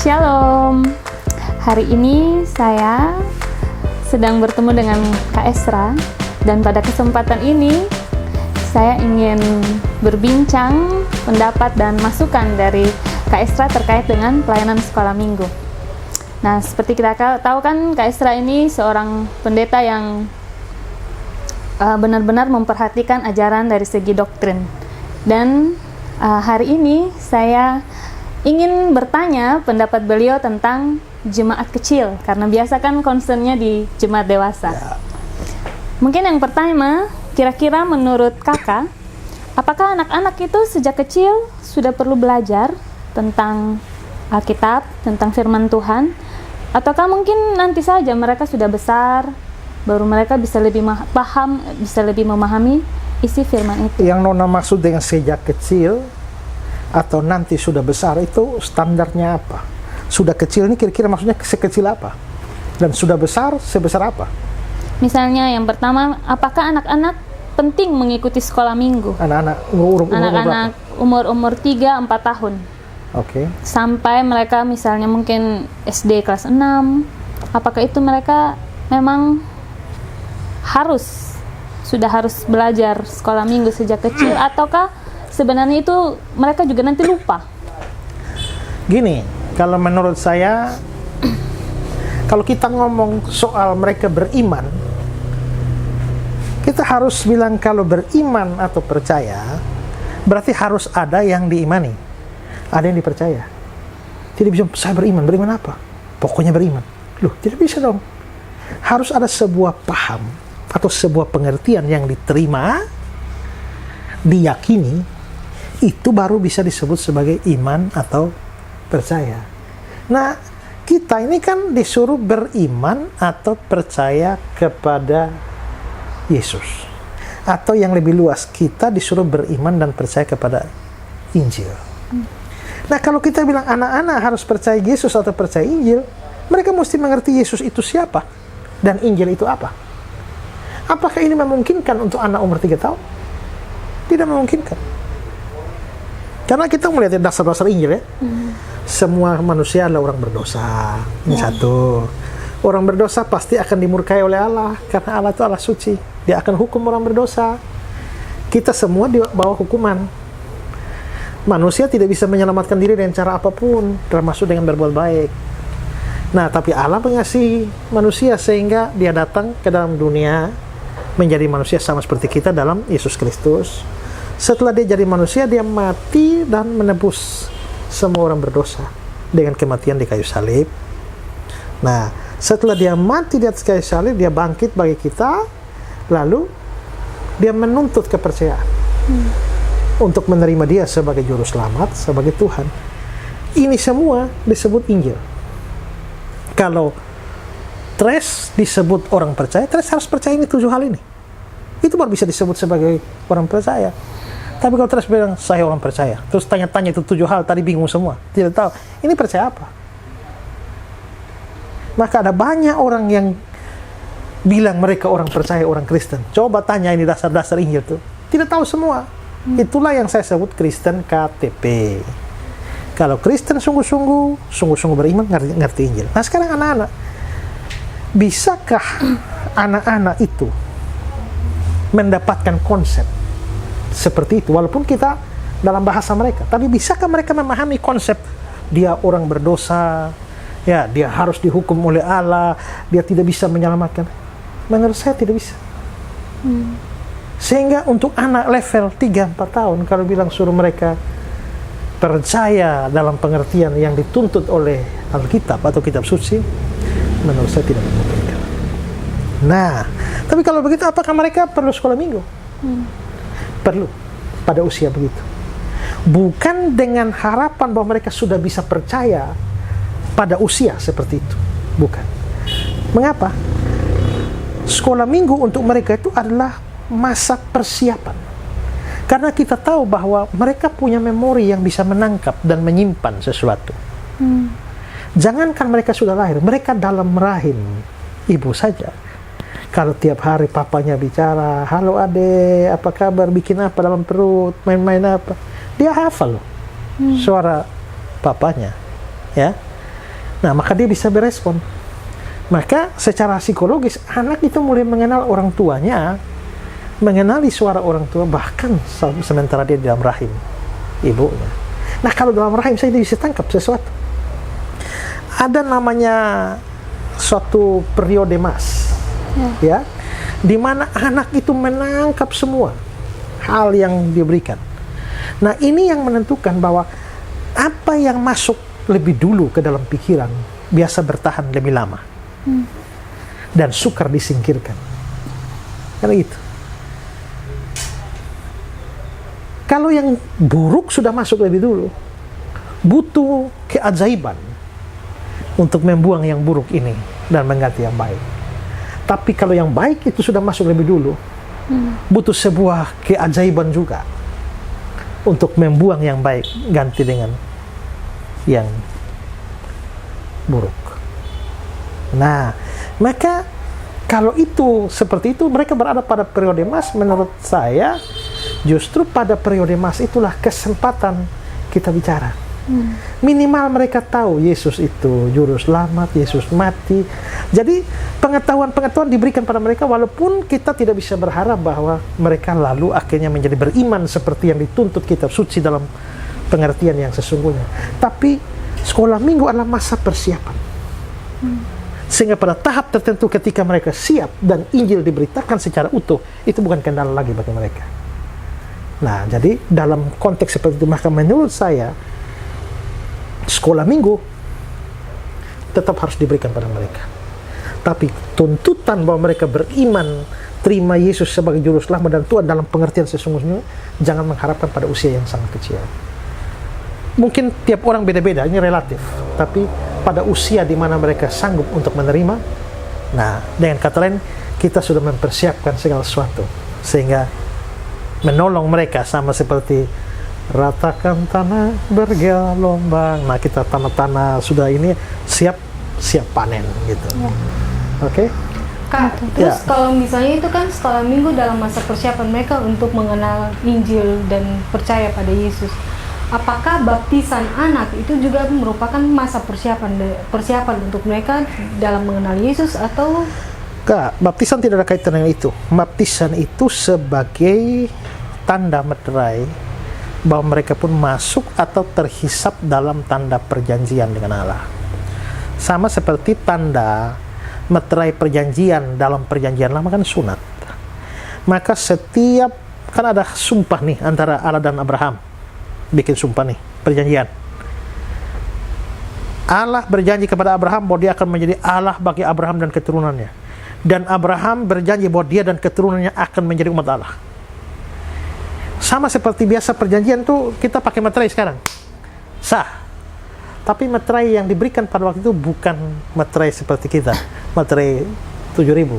Shalom. Hari ini saya sedang bertemu dengan Kak Esra, dan pada kesempatan ini saya ingin berbincang pendapat dan masukan dari Kak Esra terkait dengan pelayanan sekolah minggu. Nah, seperti kita tahu kan, Kak Esra ini seorang pendeta yang benar-benar memperhatikan ajaran dari segi doktrin. Dan hari ini saya ingin bertanya pendapat beliau tentang jemaat kecil, karena biasa kan concernnya di jemaat dewasa. Mungkin yang pertama, kira-kira menurut kakak, apakah anak-anak itu sejak kecil sudah perlu belajar tentang Alkitab, tentang firman Tuhan, ataukah mungkin nanti saja mereka sudah besar, baru mereka bisa lebih paham, bisa lebih memahami isi firman itu? Yang Nona maksud dengan sejak kecil atau nanti sudah besar itu standarnya apa? Sudah kecil ini kira-kira maksudnya sekecil apa? Dan sudah besar sebesar apa? Misalnya yang pertama, apakah anak-anak penting mengikuti sekolah minggu? Anak-anak umur 3-4 tahun. Oke. Sampai mereka misalnya mungkin SD kelas 6. Apakah itu mereka memang sudah harus belajar sekolah minggu sejak kecil, ataukah sebenarnya itu mereka juga nanti lupa? Gini, kalau menurut saya, kalau kita ngomong soal mereka beriman, kita harus bilang kalau beriman atau percaya, berarti harus ada yang diimani, ada yang dipercaya. Tidak bisa saya beriman apa? Pokoknya beriman. Loh, tidak bisa dong. Harus ada sebuah paham atau sebuah pengertian yang diterima, diyakini, itu baru bisa disebut sebagai iman atau percaya. Nah, kita ini kan disuruh beriman atau percaya kepada Yesus. Atau yang lebih luas, kita disuruh beriman dan percaya kepada Injil. Nah, kalau kita bilang anak-anak harus percaya Yesus atau percaya Injil, mereka mesti mengerti Yesus itu siapa dan Injil itu apa. Apakah ini memungkinkan untuk anak umur 3 tahun? Tidak memungkinkan. Karena kita melihat dasar-dasar Injil ya. Semua manusia adalah orang berdosa. Ini satu. Orang berdosa pasti akan dimurkai oleh Allah, karena Allah itu Allah suci. Dia akan hukum orang berdosa. Kita semua di bawah hukuman. Manusia tidak bisa menyelamatkan diri dengan cara apapun, termasuk dengan berbuat baik. Nah, tapi Allah mengasihi manusia sehingga dia datang ke dalam dunia menjadi manusia sama seperti kita dalam Yesus Kristus. Setelah dia jadi manusia, dia mati dan menebus semua orang berdosa dengan kematian di kayu salib. Nah, setelah dia mati di atas kayu salib, dia bangkit bagi kita, lalu dia menuntut kepercayaan untuk menerima dia sebagai juru selamat, sebagai Tuhan. Ini semua disebut Injil. Kalau Tres disebut orang percaya, Tres harus percaya ini 7 hal ini. Itu baru bisa disebut sebagai orang percaya. Tapi kalau Tres bilang, saya orang percaya, terus tanya-tanya itu 7 hal, tadi bingung semua, tidak tahu, ini percaya apa? Maka ada banyak orang yang bilang mereka orang percaya, orang Kristen. Coba tanya ini dasar-dasar Injil itu, tidak tahu semua. Itulah yang saya sebut Kristen KTP. Kalau Kristen sungguh-sungguh beriman, ngerti Injil. Nah, sekarang anak-anak, bisakah anak-anak itu mendapatkan konsep seperti itu, walaupun kita dalam bahasa mereka, tapi bisakah mereka memahami konsep dia orang berdosa, ya dia harus dihukum oleh Allah, dia tidak bisa menyelamatkan? Menurut saya tidak bisa. Sehingga untuk anak level 3-4 tahun, kalau bilang suruh mereka percaya dalam pengertian yang dituntut oleh Alkitab atau kitab suci, menurut saya tidak memungkinkan. Nah, tapi kalau begitu, apakah mereka perlu sekolah minggu? Perlu, pada usia begitu. Bukan dengan harapan bahwa mereka sudah bisa percaya pada usia seperti itu. Bukan. Mengapa? Sekolah minggu untuk mereka itu adalah masa persiapan. Karena kita tahu bahwa mereka punya memori yang bisa menangkap dan menyimpan sesuatu. Jangankan mereka sudah lahir, mereka dalam rahim ibu saja. Kalau tiap hari papanya bicara, halo adek, apa kabar, bikin apa dalam perut, main-main apa, dia hafal loh suara papanya, ya. Nah, maka dia bisa berespon. Maka secara psikologis, anak itu mulai mengenal orang tuanya, mengenali suara orang tua, bahkan sementara dia di dalam rahim ibunya. Nah, kalau dalam rahim saya bisa tangkap sesuatu. Ada namanya suatu periode mas, ya, di mana anak itu menangkap semua hal yang diberikan. Nah, ini yang menentukan bahwa apa yang masuk lebih dulu ke dalam pikiran biasa bertahan lebih lama dan sukar disingkirkan. Karena itu. Kalau yang buruk sudah masuk lebih dulu, butuh keajaiban untuk membuang yang buruk ini dan mengganti yang baik. Tapi kalau yang baik itu sudah masuk lebih dulu, butuh sebuah keajaiban juga untuk membuang yang baik, ganti dengan yang buruk. Nah, maka kalau itu seperti itu, mereka berada pada periode emas. Menurut saya, justru pada periode emas itulah kesempatan kita bicara. Minimal mereka tahu Yesus itu juru selamat, Yesus mati. Jadi pengetahuan-pengetahuan diberikan pada mereka, walaupun kita tidak bisa berharap bahwa mereka lalu akhirnya menjadi beriman seperti yang dituntut kitab suci dalam pengertian yang sesungguhnya. Tapi sekolah minggu adalah masa persiapan. Sehingga pada tahap tertentu ketika mereka siap dan Injil diberitakan secara utuh, itu bukan kendala lagi bagi mereka. Nah, jadi dalam konteks seperti itu, maka menurut saya sekolah minggu tetap harus diberikan pada mereka. Tapi tuntutan bahwa mereka beriman, terima Yesus sebagai juru selamat dan Tuhan dalam pengertian sesungguhnya, jangan mengharapkan pada usia yang sangat kecil. Mungkin tiap orang beda-beda, ini relatif. Tapi pada usia di mana mereka sanggup untuk menerima, nah, dengan kata lain, kita sudah mempersiapkan segala sesuatu. Sehingga menolong mereka sama seperti ratakan tanah bergelombang. Nah, kita tanah-tanah sudah ini siap panen gitu. Oke? Kak, terus kalau misalnya itu kan sekolah minggu dalam masa persiapan mereka untuk mengenal Injil dan percaya pada Yesus. Apakah baptisan anak itu juga merupakan masa persiapan untuk mereka dalam mengenal Yesus atau? Enggak, baptisan tidak ada kaitan dengan itu. Baptisan itu sebagai tanda meterai bahwa mereka pun masuk atau terhisap dalam tanda perjanjian dengan Allah. Sama seperti tanda meterai perjanjian dalam perjanjian lama kan sunat. Maka setiap, kan ada sumpah nih antara Allah dan Abraham. Bikin sumpah nih, perjanjian. Allah berjanji kepada Abraham bahwa dia akan menjadi Allah bagi Abraham dan keturunannya. Dan Abraham berjanji bahwa dia dan keturunannya akan menjadi umat Allah. Sama seperti biasa perjanjian tuh kita pakai materai sekarang. Sah. Tapi materai yang diberikan pada waktu itu bukan materai seperti kita. Materai 7.000.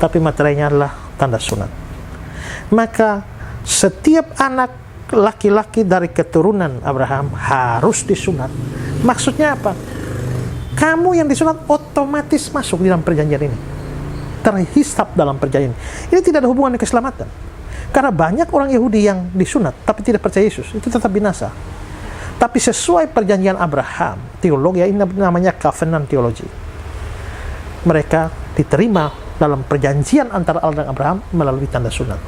Tapi materainya adalah tanda sunat. Maka setiap anak laki-laki dari keturunan Abraham harus disunat. Maksudnya apa? Kamu yang disunat otomatis masuk di dalam perjanjian ini, terhisap dalam perjanjian. Ini tidak ada hubungan dengan keselamatan. Karena banyak orang Yahudi yang disunat tapi tidak percaya Yesus, itu tetap binasa. Tapi sesuai perjanjian Abraham, teologi ini namanya covenant theology. Mereka diterima dalam perjanjian antara Allah dan Abraham melalui tanda sunat.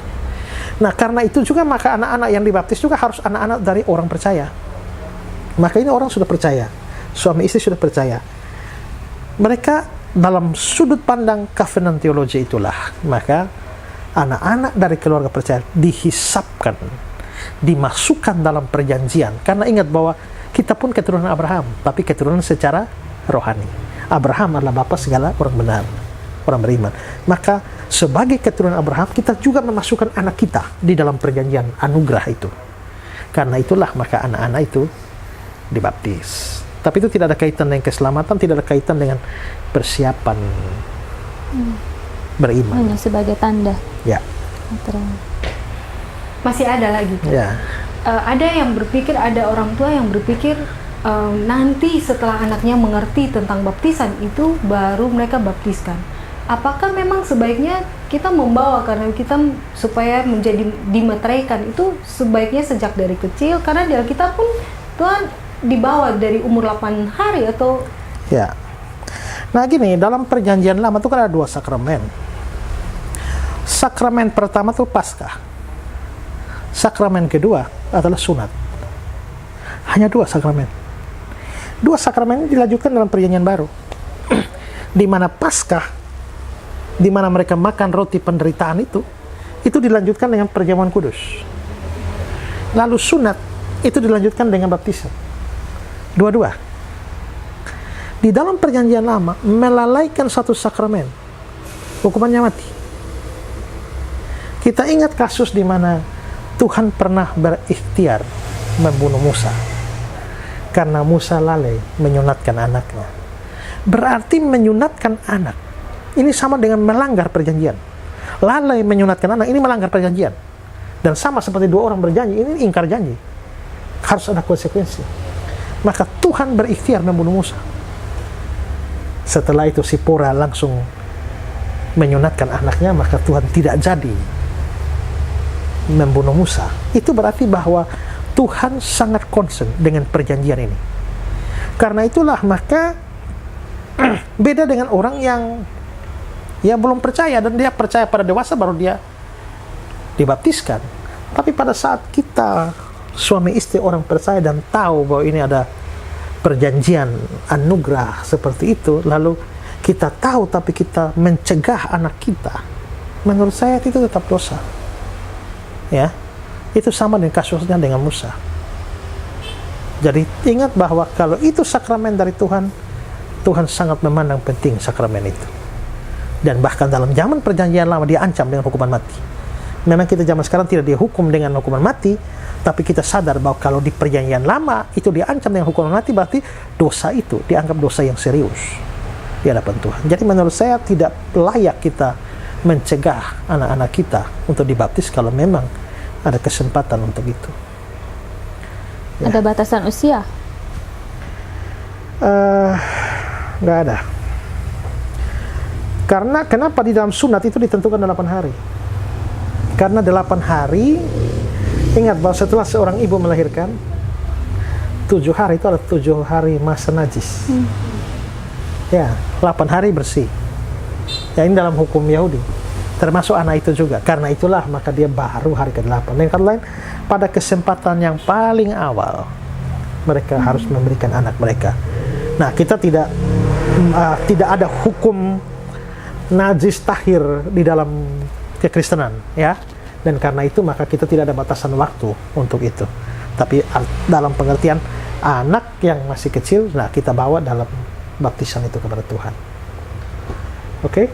Nah, karena itu juga maka anak-anak yang dibaptis juga harus anak-anak dari orang percaya. Maka ini orang sudah percaya, suami istri sudah percaya. Mereka dalam sudut pandang covenant theology itulah, maka anak-anak dari keluarga percaya dihisapkan, dimasukkan dalam perjanjian. Karena ingat bahwa kita pun keturunan Abraham, tapi keturunan secara rohani. Abraham adalah bapa segala orang benar, orang beriman. Maka sebagai keturunan Abraham, kita juga memasukkan anak kita di dalam perjanjian anugerah itu. Karena itulah maka anak-anak itu dibaptis. Tapi itu tidak ada kaitan dengan keselamatan, tidak ada kaitan dengan persiapan beriman. Hanya sebagai tanda. Ya. Masih ada lagi. Ya. Ada yang berpikir, ada orang tua yang berpikir nanti setelah anaknya mengerti tentang baptisan itu baru mereka baptiskan. Apakah memang sebaiknya kita membawa karena kita supaya menjadi dimeteraikan itu sebaiknya sejak dari kecil, karena di Alkitab pun Tuhan dibawa dari umur 8 hari atau Ya. Nah gini, dalam perjanjian lama itu kan ada 2 sakramen. Sakramen pertama itu Paskah. Sakramen kedua adalah sunat. Hanya 2 sakramen. 2 sakramen ini dilanjutkan dalam perjanjian baru. Di mana Paskah, di mana mereka makan roti penderitaan itu dilanjutkan dengan perjamuan kudus. Lalu sunat itu dilanjutkan dengan baptisan. Dua-dua. Di dalam perjanjian lama melalaikan satu sakramen, hukumannya mati. Kita ingat kasus di mana Tuhan pernah berikhtiar membunuh Musa karena Musa lalai menyunatkan anaknya. Berarti menyunatkan anak ini sama dengan melanggar perjanjian. Lalai menyunatkan anak ini melanggar perjanjian, dan sama seperti 2 orang berjanji, ini ingkar janji, harus ada konsekuensi. Maka Tuhan berikhtiar membunuh Musa. Setelah itu Sipora langsung menyunatkan anaknya, maka Tuhan tidak jadi membunuh Musa. Itu berarti bahwa Tuhan sangat concern dengan perjanjian ini. Karena itulah maka beda dengan orang yang belum percaya, dan dia percaya pada dewasa baru dia dibaptiskan. Tapi pada saat kita suami istri orang percaya dan tahu bahwa ini ada perjanjian anugerah seperti itu, lalu kita tahu tapi kita mencegah anak kita, menurut saya itu tetap dosa. Ya, itu sama dengan kasusnya dengan Musa. Jadi ingat bahwa kalau itu sakramen dari Tuhan, Tuhan sangat memandang penting sakramen itu. Dan bahkan dalam zaman perjanjian lama dia ancam dengan hukuman mati. Memang kita zaman sekarang tidak dihukum dengan hukuman mati, tapi kita sadar bahwa kalau di perjanjian lama itu diancam dengan hukuman mati, berarti dosa itu dianggap dosa yang serius di hadapan Tuhan. Jadi menurut saya tidak layak kita mencegah anak-anak kita untuk dibaptis kalau memang ada kesempatan untuk itu. Ya. Ada batasan usia? Nggak ada. Karena kenapa di dalam sunat itu ditentukan 8 hari? Karena 8 hari, ingat bahwa setelah seorang ibu melahirkan, 7 hari itu adalah 7 hari masa najis. Ya, 8 hari bersih. Ya, ini dalam hukum Yahudi. Termasuk anak itu juga. Karena itulah maka dia baru hari ke-8. Dengan kata lain, pada kesempatan yang paling awal, mereka harus memberikan anak mereka. Nah, kita tidak ada hukum najis tahir di dalam kekristenan, ya. Dan karena itu maka kita tidak ada batasan waktu untuk itu. Tapi dalam pengertian anak yang masih kecil, nah kita bawa dalam baptisan itu kepada Tuhan. Oke?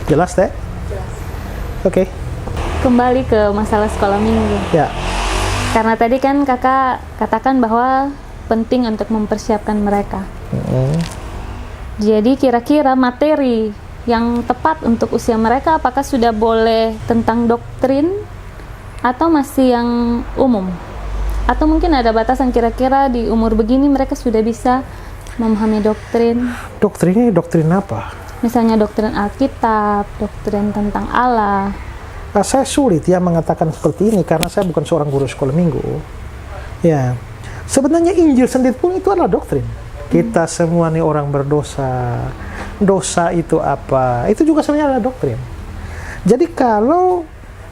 Jelas, Teh? Jelas. Oke. Kembali ke masalah sekolah minggu. Ya. Karena tadi kan kakak katakan bahwa penting untuk mempersiapkan mereka. Jadi kira-kira materi yang tepat untuk usia mereka apakah sudah boleh tentang doktrin atau masih yang umum? Atau mungkin ada batasan kira-kira di umur begini mereka sudah bisa memahami doktrin? Doktrin ini doktrin apa? Misalnya doktrin Alkitab, doktrin tentang Allah. Nah, saya sulit ya mengatakan seperti ini karena saya bukan seorang guru sekolah minggu. Ya, sebenarnya Injil sendiri pun itu adalah doktrin. Kita semua nih orang berdosa. Dosa itu apa? Itu juga sebenarnya adalah doktrin. Jadi kalau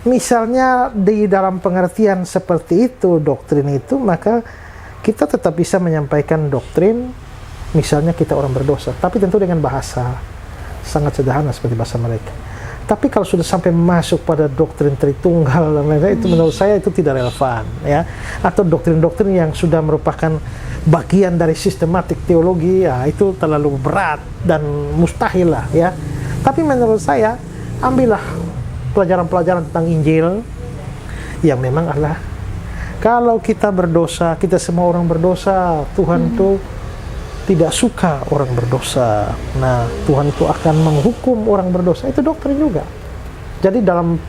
misalnya di dalam pengertian seperti itu, doktrin itu, maka kita tetap bisa menyampaikan doktrin, misalnya kita orang berdosa, tapi tentu dengan bahasa sangat sederhana seperti bahasa mereka. Tapi kalau sudah sampai masuk pada doktrin Tritunggal dan lain-lain, itu menurut saya itu tidak relevan, ya. Atau doktrin-doktrin yang sudah merupakan bagian dari sistematik teologi, ya itu terlalu berat dan mustahil lah, ya. Tapi menurut saya ambillah pelajaran-pelajaran tentang Injil yang memang adalah kalau kita berdosa, kita semua orang berdosa, Tuhan itu tidak suka orang berdosa. Nah, Tuhan itu akan menghukum orang berdosa. Itu doktrin juga. Jadi dalam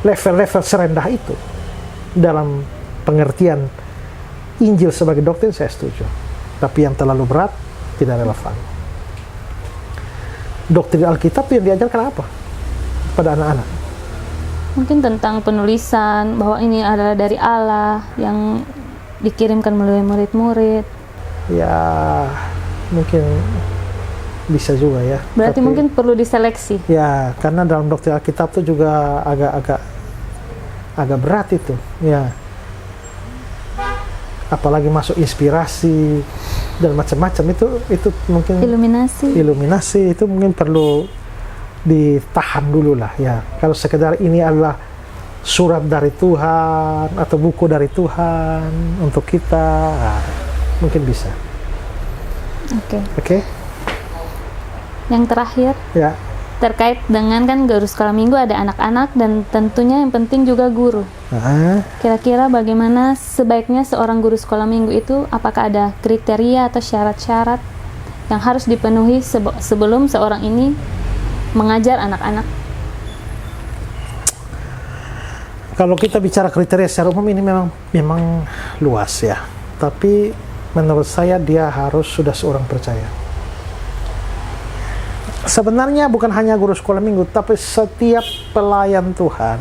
level-level serendah itu, dalam pengertian Injil sebagai doktrin, saya setuju. Tapi yang terlalu berat, tidak relevan. Doktrin Alkitab yang diajarkan apa pada anak-anak? Mungkin tentang penulisan, bahwa ini adalah dari Allah yang dikirimkan melalui murid-murid. ya mungkin bisa juga ya. Berarti Tapi, mungkin perlu diseleksi. ya, karena dalam doktrin Alkitab itu juga agak berat itu, ya. Apalagi masuk inspirasi dan macam-macam itu mungkin iluminasi itu mungkin perlu ditahan dulu lah ya. Kalau sekedar ini adalah surat dari Tuhan atau buku dari Tuhan untuk kita, mungkin bisa. Oke. Yang terakhir, Ya. terkait dengan kan guru sekolah minggu ada anak-anak dan tentunya yang penting juga guru. Kira-kira bagaimana sebaiknya seorang guru sekolah minggu itu, apakah ada kriteria atau syarat-syarat yang harus dipenuhi sebelum seorang ini mengajar anak-anak? Kalau kita bicara kriteria secara umum ini memang luas ya. Tapi menurut saya dia harus sudah seorang percaya. Sebenarnya bukan hanya guru sekolah minggu, tapi setiap pelayan Tuhan,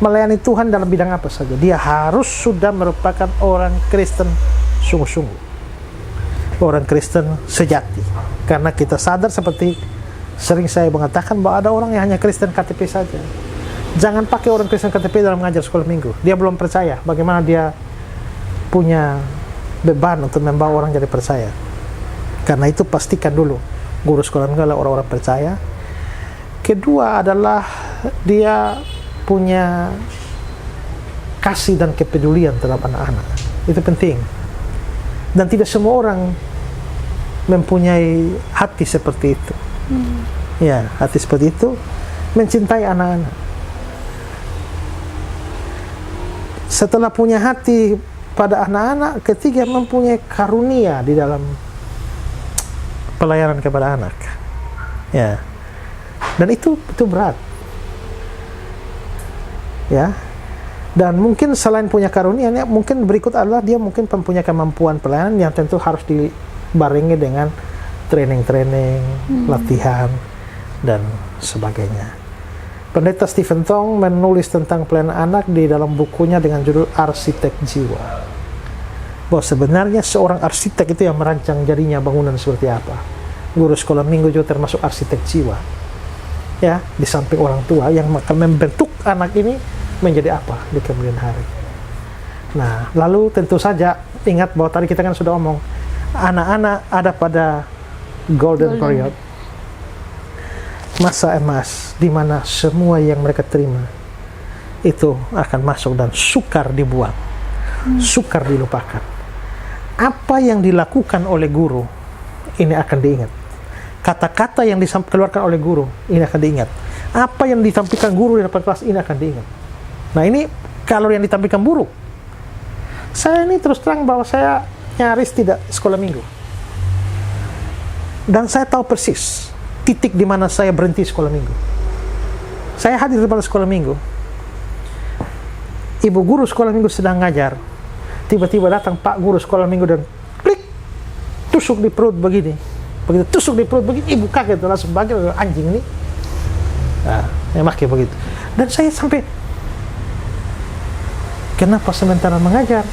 melayani Tuhan dalam bidang apa saja, dia harus sudah merupakan orang Kristen sungguh-sungguh, orang Kristen sejati. Karena kita sadar, seperti sering saya mengatakan, bahwa ada orang yang hanya Kristen KTP saja. Jangan pakai orang Kristen KTP dalam mengajar sekolah minggu. Dia belum percaya. Bagaimana dia punya beban untuk membawa orang jadi percaya? Karena itu pastikan dulu guru sekolah minggu adalah orang-orang percaya. Kedua adalah dia punya kasih dan kepedulian terhadap anak-anak. Itu penting. Dan tidak semua orang mempunyai hati seperti itu. Ya, hati seperti itu, mencintai anak-anak. Setelah punya hati pada anak-anak, ketiga mempunyai karunia di dalam pelayanan kepada anak. Ya. Dan itu berat. Ya. Dan mungkin selain punya karunia, mungkin berikut adalah dia mungkin mempunyai kemampuan pelayanan yang tentu harus dibarengi dengan training, latihan dan sebagainya. Pendeta Stephen Tong menulis tentang pelayanan anak di dalam bukunya dengan judul Arsitek Jiwa. Bahwa sebenarnya seorang arsitek itu yang merancang jadinya bangunan seperti apa. Guru sekolah minggu juga termasuk arsitek jiwa. Ya, di samping orang tua yang akan membentuk anak ini menjadi apa di kemudian hari. Nah, lalu tentu saja ingat bahwa tadi kita kan sudah omong, anak-anak ada pada golden period, masa emas di mana semua yang mereka terima itu akan masuk dan sukar dibuang, sukar dilupakan. Apa yang dilakukan oleh guru ini akan diingat. Kata-kata yang dikeluarkan oleh guru ini akan diingat. Apa yang ditampilkan guru di depan kelas ini akan diingat. Nah, ini kalau yang ditampilkan buruk. Saya ini terus terang bahwa saya nyaris tidak sekolah minggu. Dan saya tahu persis titik di mana saya berhenti sekolah minggu. Saya hadir di depan sekolah minggu. Ibu guru sekolah minggu sedang ngajar. Tiba-tiba datang Pak guru sekolah minggu dan klik, tusuk di perut begini. Begitu tusuk di perut begini, ibu kaget langsung bangkit, anjing ini. Nah, memang kayak begitu. Dan saya sampai, kenapa sementara mengajar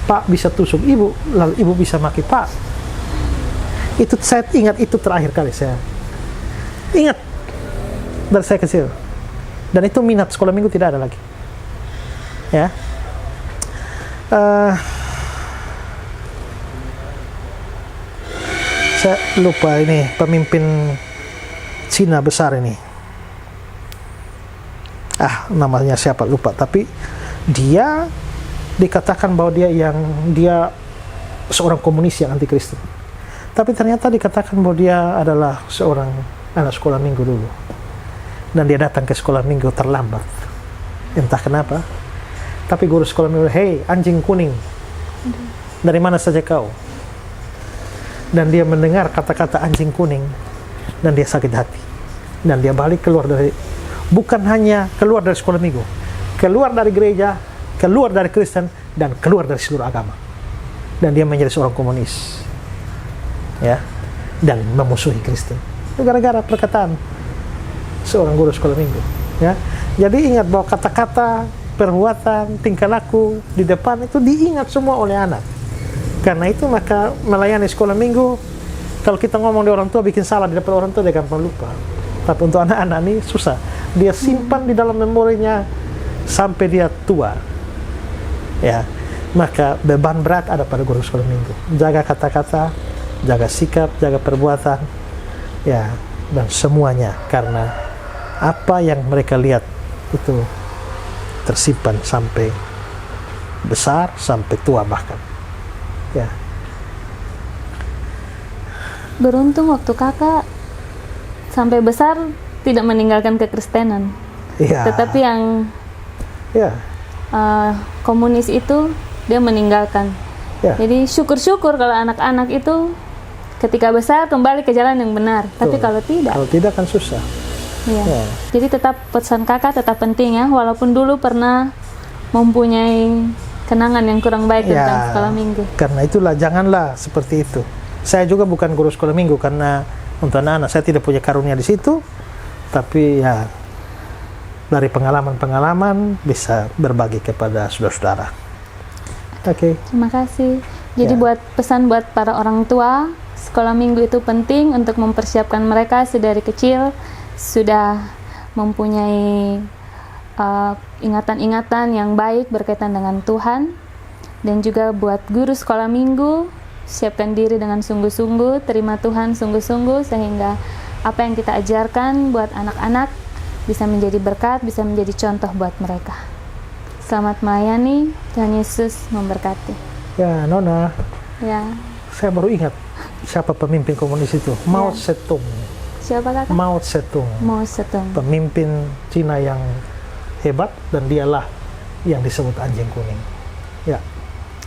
Pak bisa tusuk ibu, lalu ibu bisa maki Pak? Itu saya ingat, itu terakhir kali saya ingat dari saya kecil. Dan itu minat sekolah minggu tidak ada lagi. Ya. Saya lupa ini pemimpin Cina besar ini. Namanya siapa lupa, tapi dia dikatakan bahwa dia seorang komunis yang anti Kristen. Tapi ternyata dikatakan bahwa dia adalah seorang anak sekolah minggu dulu. Dan dia datang ke sekolah minggu terlambat. Entah kenapa. Tapi guru sekolah minggu, "Hei, anjing kuning. Dari mana saja kau?" Dan dia mendengar kata-kata anjing kuning dan dia sakit hati. Dan dia balik keluar dari, bukan hanya keluar dari sekolah minggu, keluar dari gereja, keluar dari Kristen, dan keluar dari seluruh agama. Dan dia menjadi seorang komunis. Ya. Dan memusuhi Kristen. Itu gara-gara perkataan seorang guru sekolah minggu. Ya. Jadi ingat bahwa kata-kata, perbuatan, tingkah laku di depan itu diingat semua oleh anak. Karena itu maka melayani sekolah minggu, kalau kita ngomong di orang tua bikin salah di depan orang tua dia gampang lupa. Tapi untuk anak-anak ini susah. Dia simpan di dalam memorinya sampai dia tua. Ya, maka beban berat ada pada guru sekolah minggu. Jaga kata-kata, jaga sikap, jaga perbuatan, ya, dan semuanya. Karena apa yang mereka lihat itu tersimpan sampai besar, sampai tua bahkan. Ya. Beruntung waktu kakak sampai besar tidak meninggalkan kekristenan. Ya. Tetapi yang Ya. komunis itu dia meninggalkan. Ya. Jadi syukur-syukur kalau anak-anak itu ketika besar kembali ke jalan yang benar. Tapi Betul. kalau tidak, Kalau tidak kan susah. ya. Ya. Jadi tetap pesan kakak tetap penting ya, walaupun dulu pernah mempunyai kenangan yang kurang baik tentang sekolah minggu. Karena itulah janganlah seperti itu. Saya juga bukan guru sekolah minggu karena untuk anak-anak saya tidak punya karunia di situ. Tapi ya dari pengalaman-pengalaman bisa berbagi kepada saudara-saudara. Oke. Terima kasih. Jadi Ya. buat pesan buat para orang tua, sekolah minggu itu penting untuk mempersiapkan mereka sedari kecil sudah mempunyai ingatan-ingatan yang baik berkaitan dengan Tuhan. Dan juga buat guru sekolah minggu, siapkan diri dengan sungguh-sungguh, terima Tuhan sungguh-sungguh sehingga apa yang kita ajarkan buat anak-anak bisa menjadi berkat, bisa menjadi contoh buat mereka. Selamat melayani, Tuhan Yesus memberkati. Ya, Nona, Ya, saya baru ingat siapa pemimpin komunis itu. Mao Zedong. siapa kakak? Mao Zedong. Mao Zedong. Pemimpin Cina yang hebat dan dialah yang disebut anjing kuning. Ya.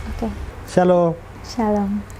Oke, Shalom. shalom.